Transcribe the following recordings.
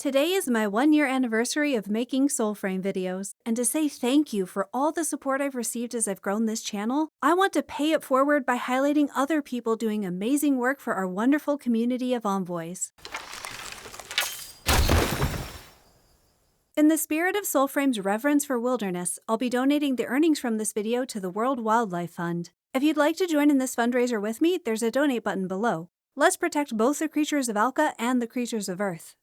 Today is my 1 year anniversary of making Soulframe videos, and to say thank you for all the support I've received as I've grown this channel, I want to pay it forward by highlighting other people doing amazing work for our wonderful community of envoys. In the spirit of Soulframe's reverence for wilderness, I'll be donating the earnings from this video to the World Wildlife Fund. If you'd like to join in this fundraiser with me, there's a donate button below. Let's protect both the creatures of Alka and the creatures of Earth.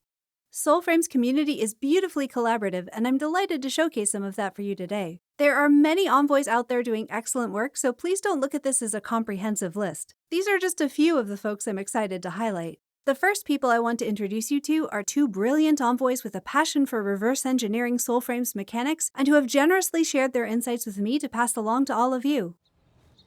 Soulframe's community is beautifully collaborative, and I'm delighted to showcase some of that for you today. There are many envoys out there doing excellent work, so please don't look at this as a comprehensive list. These are just a few of the folks I'm excited to highlight. The first people I want to introduce you to are two brilliant envoys with a passion for reverse engineering Soulframe's mechanics and who have generously shared their insights with me to pass along to all of you.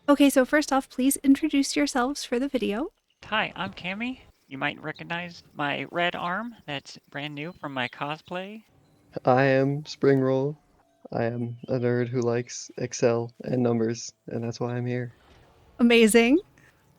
Okay, so first off, please introduce yourselves for the video. Hi, I'm Cami. You might recognize my red arm that's brand new from my cosplay. I am Springroll. I am a nerd who likes Excel and numbers, and that's why I'm here. Amazing.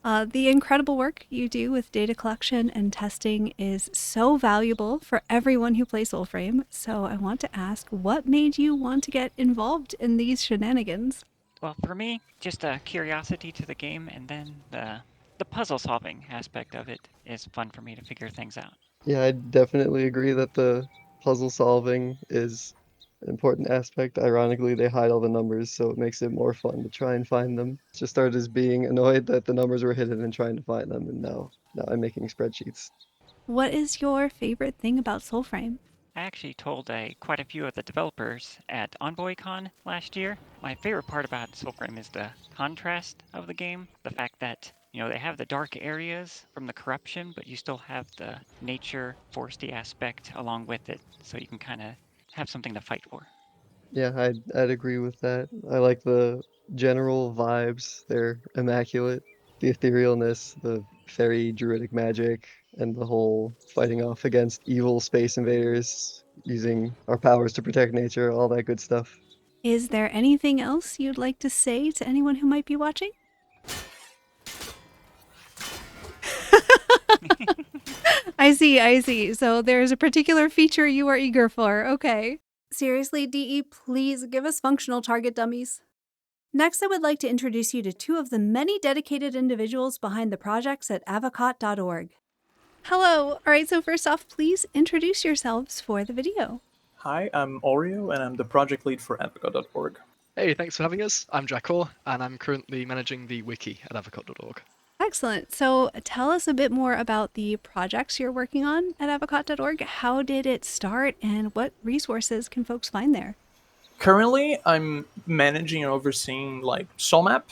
The incredible work you do with data collection and testing is so valuable for everyone who plays Soulframe, so I want to ask, what made you want to get involved in these shenanigans? Well, for me, just a curiosity to the game, and then the puzzle-solving aspect of it is fun for me to figure things out. Yeah, I definitely agree that the puzzle solving is an important aspect. Ironically, they hide all the numbers, so it makes it more fun to try and find them. It just started as being annoyed that the numbers were hidden and trying to find them, and now I'm making spreadsheets. What is your favorite thing about Soulframe? I actually told quite a few of the developers at EnvoyCon last year. My favorite part about Soulframe is the contrast of the game. The fact that, they have the dark areas from the corruption, but you still have the nature, foresty aspect along with it, so you can kind of have something to fight for. Yeah, I'd agree with that. I like the general vibes. They're immaculate. The etherealness, the fairy druidic magic, and the whole fighting off against evil space invaders, using our powers to protect nature, all that good stuff. Is there anything else you'd like to say to anyone who might be watching? I see. So there's a particular feature you are eager for. Okay. Seriously, DE, please give us functional target dummies. Next, I would like to introduce you to two of the many dedicated individuals behind the projects at avocot.org. Hello. All right, so first off, please introduce yourselves for the video. Hi, I'm Oreo, and I'm the project lead for avocot.org. Hey, thanks for having us. I'm Jackor, and I'm currently managing the wiki at avocot.org. Excellent. So tell us a bit more about the projects you're working on at avocot.org. How did it start, and what resources can folks find there? Currently, I'm managing and overseeing Soulmap,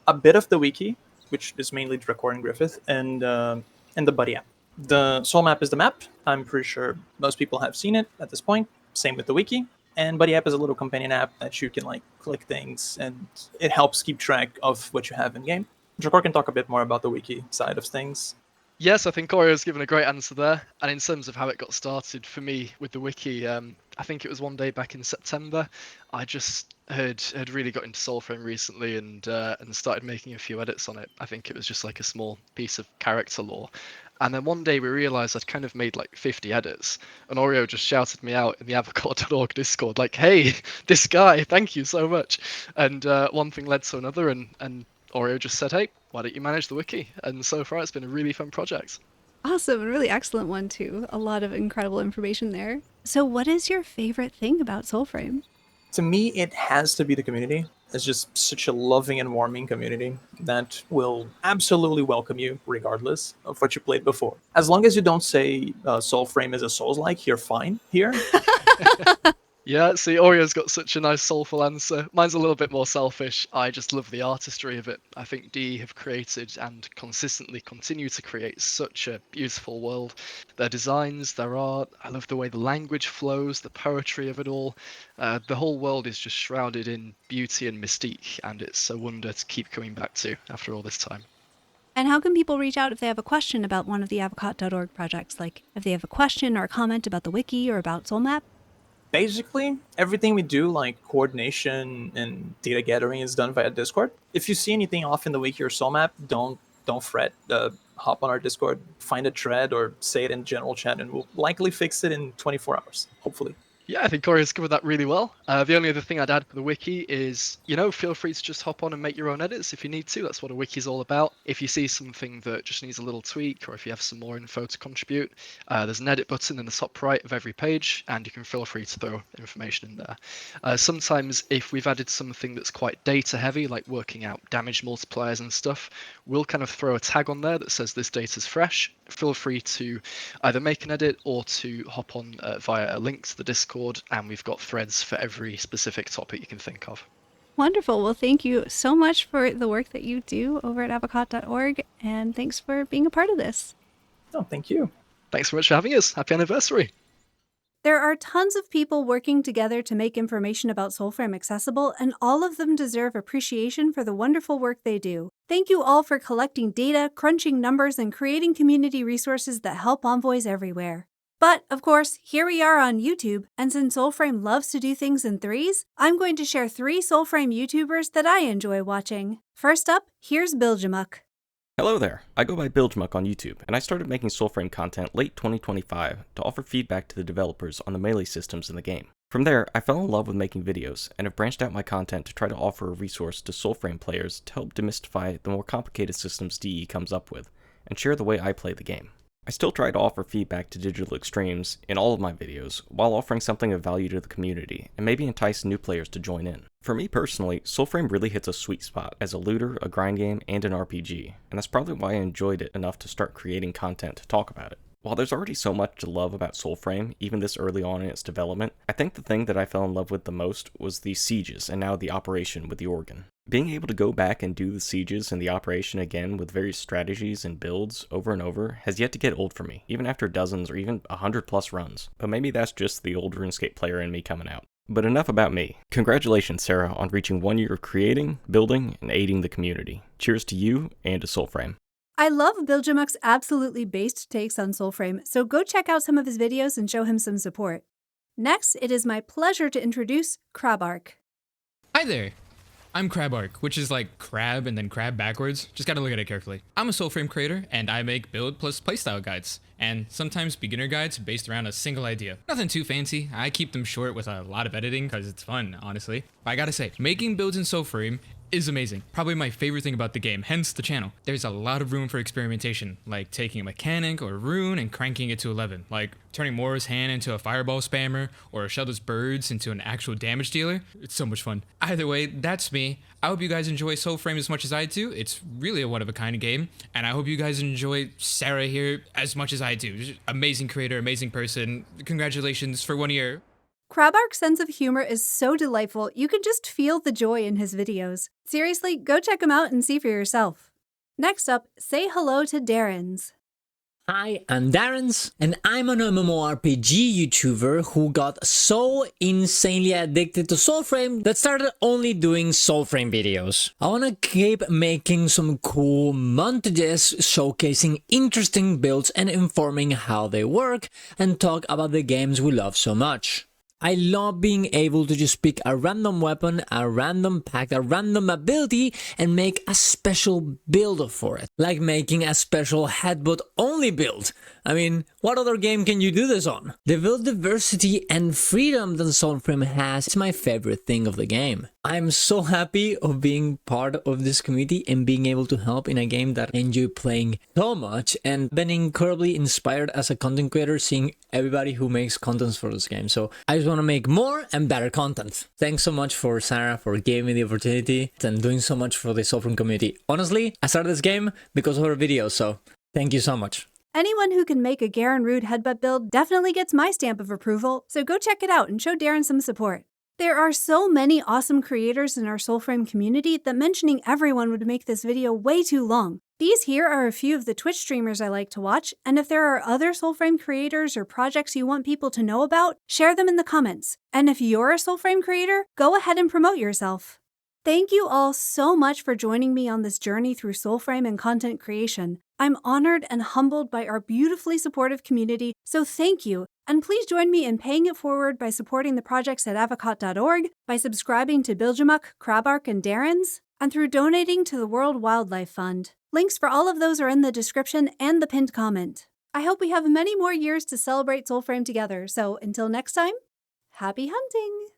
a bit of the wiki, which is mainly Drakor and Griffith, and the Buddy app. The Soulmap is the map. I'm pretty sure most people have seen it at this point. Same with the wiki. And Buddy app is a little companion app that you can click things, and it helps keep track of what you have in game. Drakor can talk a bit more about the wiki side of things. Yes, I think Oreo's given a great answer there. And in terms of how it got started for me with the wiki, I think it was one day back in September. I just had really got into Soulframe recently and started making a few edits on it. I think it was just like a small piece of character lore. And then one day we realized I'd kind of made 50 edits, and Oreo just shouted me out in the avocot.org Discord, hey, this guy, thank you so much. And one thing led to another, and Oreo just said, hey, why don't you manage the wiki? And so far it's been a really fun project. Awesome, a really excellent one too. A lot of incredible information there. So what is your favorite thing about Soulframe? To me, it has to be the community. It's just such a loving and warming community that will absolutely welcome you regardless of what you played before. As long as you don't say Soulframe is a Souls-like, you're fine here. Yeah, see, Oreo's got such a nice soulful answer. Mine's a little bit more selfish. I just love the artistry of it. I think DE have created and consistently continue to create such a beautiful world. Their designs, their art, I love the way the language flows, the poetry of it all. The whole world is just shrouded in beauty and mystique, and it's a wonder to keep coming back to after all this time. And how can people reach out if they have a question about one of the avocot.org projects? If they have a question or a comment about the wiki or about Soulmap? Basically, everything we do, like coordination and data gathering, is done via Discord. If you see anything off in the wiki or Soulmap, don't fret. hop on our Discord, find a thread, or say it in general chat, and we'll likely fix it in 24 hours, hopefully. Yeah, I think Corey has covered that really well. The only other thing I'd add for the wiki is, feel free to just hop on and make your own edits if you need to. That's what a wiki is all about. If you see something that just needs a little tweak, or if you have some more info to contribute, there's an edit button in the top right of every page, and you can feel free to throw information in there. Sometimes if we've added something that's quite data heavy, like working out damage multipliers and stuff, we'll kind of throw a tag on there that says this data's fresh. Feel free to either make an edit or to hop on via a link to the Discord, and we've got threads for every specific topic you can think of. Wonderful. Well, thank you so much for the work that you do over at avocot.org, and thanks for being a part of this. Oh, thank you. Thanks so much for having us. Happy anniversary. There are tons of people working together to make information about Soulframe accessible, and all of them deserve appreciation for the wonderful work they do. Thank you all for collecting data, crunching numbers, and creating community resources that help envoys everywhere. But, of course, here we are on YouTube, and since Soulframe loves to do things in threes, I'm going to share 3 Soulframe YouTubers that I enjoy watching. First up, here's Bilgemuk. Hello there, I go by Bilgemuk on YouTube, and I started making Soulframe content late 2025 to offer feedback to the developers on the melee systems in the game. From there, I fell in love with making videos, and have branched out my content to try to offer a resource to Soulframe players to help demystify the more complicated systems DE comes up with, and share the way I play the game. I still try to offer feedback to digital extremes in all of my videos, while offering something of value to the community, and maybe entice new players to join in. For me personally, Soulframe really hits a sweet spot as a looter, a grind game, and an RPG, and that's probably why I enjoyed it enough to start creating content to talk about it. While there's already so much to love about Soulframe, even this early on in its development, I think the thing that I fell in love with the most was the sieges and now the operation with the organ. Being able to go back and do the sieges and the operation again with various strategies and builds over and over has yet to get old for me, even after dozens or even 100+ runs. But maybe that's just the old RuneScape player in me coming out. But enough about me. Congratulations, Sarah, on reaching 1 year of creating, building, and aiding the community. Cheers to you and to Soulframe. I love Bilgemuk's absolutely based takes on Soulframe, so go check out some of his videos and show him some support. Next, it is my pleasure to introduce Crabbarc. Hi there! I'm Crabbarc, which is like crab and then crab backwards. Just gotta look at it carefully. I'm a Soulframe creator, and I make build plus playstyle guides, and sometimes beginner guides based around a single idea. Nothing too fancy, I keep them short with a lot of editing because it's fun, honestly. But I gotta say, making builds in Soulframe is amazing. Probably my favorite thing about the game, hence the channel. There's a lot of room for experimentation, like taking a mechanic or a rune and cranking it to 11, like turning Mora's hand into a fireball spammer or Sheldon's birds into an actual damage dealer. It's so much fun. Either way, that's me. I hope you guys enjoy Soulframe as much as I do. It's really a one-of-a-kind game, and I hope you guys enjoy Sarah here as much as I do. Just amazing creator, amazing person. Congratulations for 1 year. Crabbarc's sense of humor is so delightful, you can just feel the joy in his videos. Seriously, go check him out and see for yourself. Next up, say hello to Darens. Hi, I'm Darens, and I'm an MMORPG YouTuber who got so insanely addicted to Soulframe that started only doing Soulframe videos. I wanna keep making some cool montages showcasing interesting builds and informing how they work, and talk about the games we love so much. I love being able to just pick a random weapon, a random pack, a random ability, and make a special build for it. Like making a special headbutt only build. I mean, what other game can you do this on? The build diversity and freedom that Soulframe has is my favorite thing of the game. I'm so happy of being part of this community and being able to help in a game that I enjoy playing so much, and been incredibly inspired as a content creator seeing everybody who makes contents for this game. So I just want to make more and better content. Thanks so much for Sarah for giving me the opportunity and doing so much for the Soulframe community. Honestly, I started this game because of her videos, so thank you so much. Anyone who can make a Garen Rude headbutt build definitely gets my stamp of approval, so go check it out and show Darren some support. There are so many awesome creators in our Soulframe community that mentioning everyone would make this video way too long. These here are a few of the Twitch streamers I like to watch, and if there are other Soulframe creators or projects you want people to know about, share them in the comments. And if you're a Soulframe creator, go ahead and promote yourself. Thank you all so much for joining me on this journey through Soulframe and content creation. I'm honored and humbled by our beautifully supportive community, so thank you. And please join me in paying it forward by supporting the projects at avocot.org, by subscribing to Bilgemuk, Crabbarc, and Darens, and through donating to the World Wildlife Fund. Links for all of those are in the description and the pinned comment. I hope we have many more years to celebrate Soulframe together, so until next time, happy hunting!